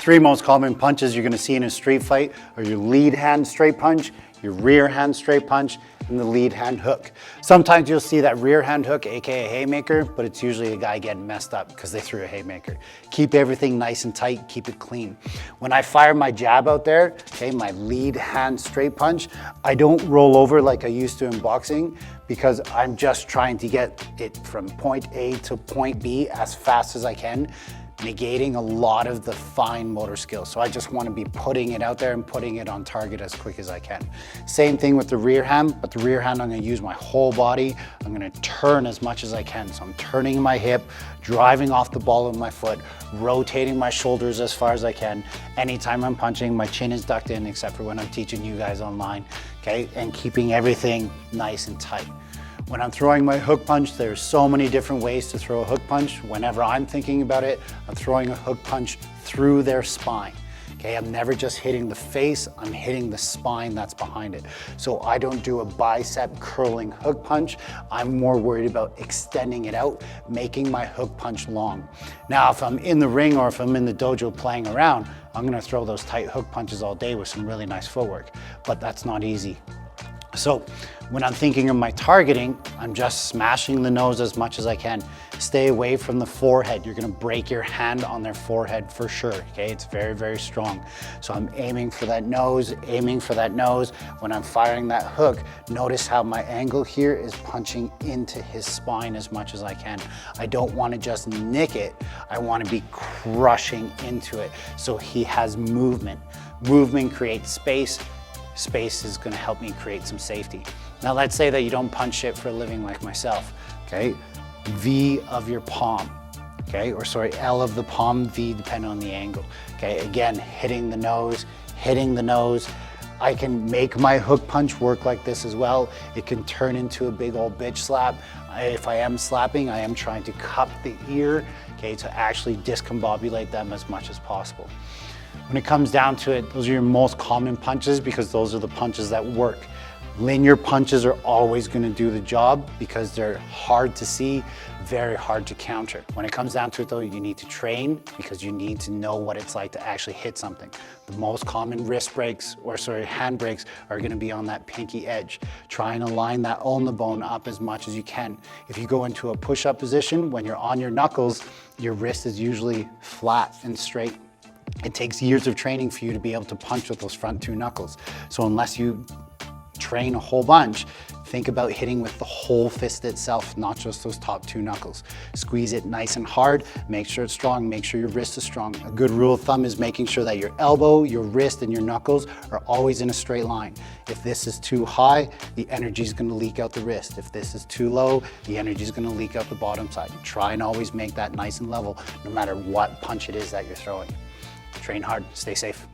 Three most common punches you're gonna see in a street fight are your lead hand straight punch, your rear hand straight punch, and the lead hand hook. Sometimes you'll see that rear hand hook, AKA haymaker, but it's usually a guy getting messed up because they threw a haymaker. Keep everything nice and tight, keep it clean. When I fire my jab out there, okay, my lead hand straight punch, I don't roll over like I used to in boxing because I'm just trying to get it from point A to point B as fast as I can, negating a lot of the fine motor skills. So I just want to be putting it out there and putting it on target as quick as I can. Same thing with the rear hand, but the rear hand I'm going to use my whole body. I'm going to turn as much as I can. So I'm turning my hip, driving off the ball with my foot, rotating my shoulders as far as I can. Anytime I'm punching, my chin is ducked in except for when I'm teaching you guys online, okay? And keeping everything nice and tight. When I'm throwing my hook punch, there's so many different ways to throw a hook punch. Whenever I'm thinking about it, I'm throwing a hook punch through their spine. Okay, I'm never just hitting the face, I'm hitting the spine that's behind it. So I don't do a bicep curling hook punch. I'm more worried about extending it out, making my hook punch long. Now, if I'm in the ring or if I'm in the dojo playing around, I'm gonna throw those tight hook punches all day with some really nice footwork, but that's not easy. So when I'm thinking of my targeting, I'm just smashing the nose as much as I can. Stay away from the forehead. You're gonna break your hand on their forehead for sure, okay? It's very, very strong. So I'm aiming for that nose, aiming for that nose. When I'm firing that hook, notice how my angle here is punching into his spine as much as I can. I don't wanna just nick it. I wanna be crushing into it so he has movement. Movement creates space. Space is gonna help me create some safety. Now let's say that you don't punch shit for a living like myself, okay? V of your palm, okay? Or sorry, L of the palm, V depending on the angle, okay? Again, hitting the nose, hitting the nose. I can make my hook punch work like this as well. It can turn into a big old bitch slap. If I am slapping, I am trying to cup the ear, okay, to actually discombobulate them as much as possible. When it comes down to it, those are your most common punches because those are the punches that work. Linear punches are always going to do the job because they're hard to see, very hard to counter. When it comes down to it though, you need to train because you need to know what it's like to actually hit something. The most common wrist breaks, or sorry, hand breaks are going to be on that pinky edge. Try and align that ulna bone up as much as you can. If you go into a push-up position, when you're on your knuckles, your wrist is usually flat and straight. It takes years of training for you to be able to punch with those front two knuckles. So unless you train a whole bunch, think about hitting with the whole fist itself, not just those top two knuckles. Squeeze it nice and hard, make sure it's strong, make sure your wrist is strong. A good rule of thumb is making sure that your elbow, your wrist, and your knuckles are always in a straight line. If this is too high, the energy is going to leak out the wrist. If this is too low, the energy is going to leak out the bottom side. Try and always make that nice and level, no matter what punch it is that you're throwing. Train hard, stay safe.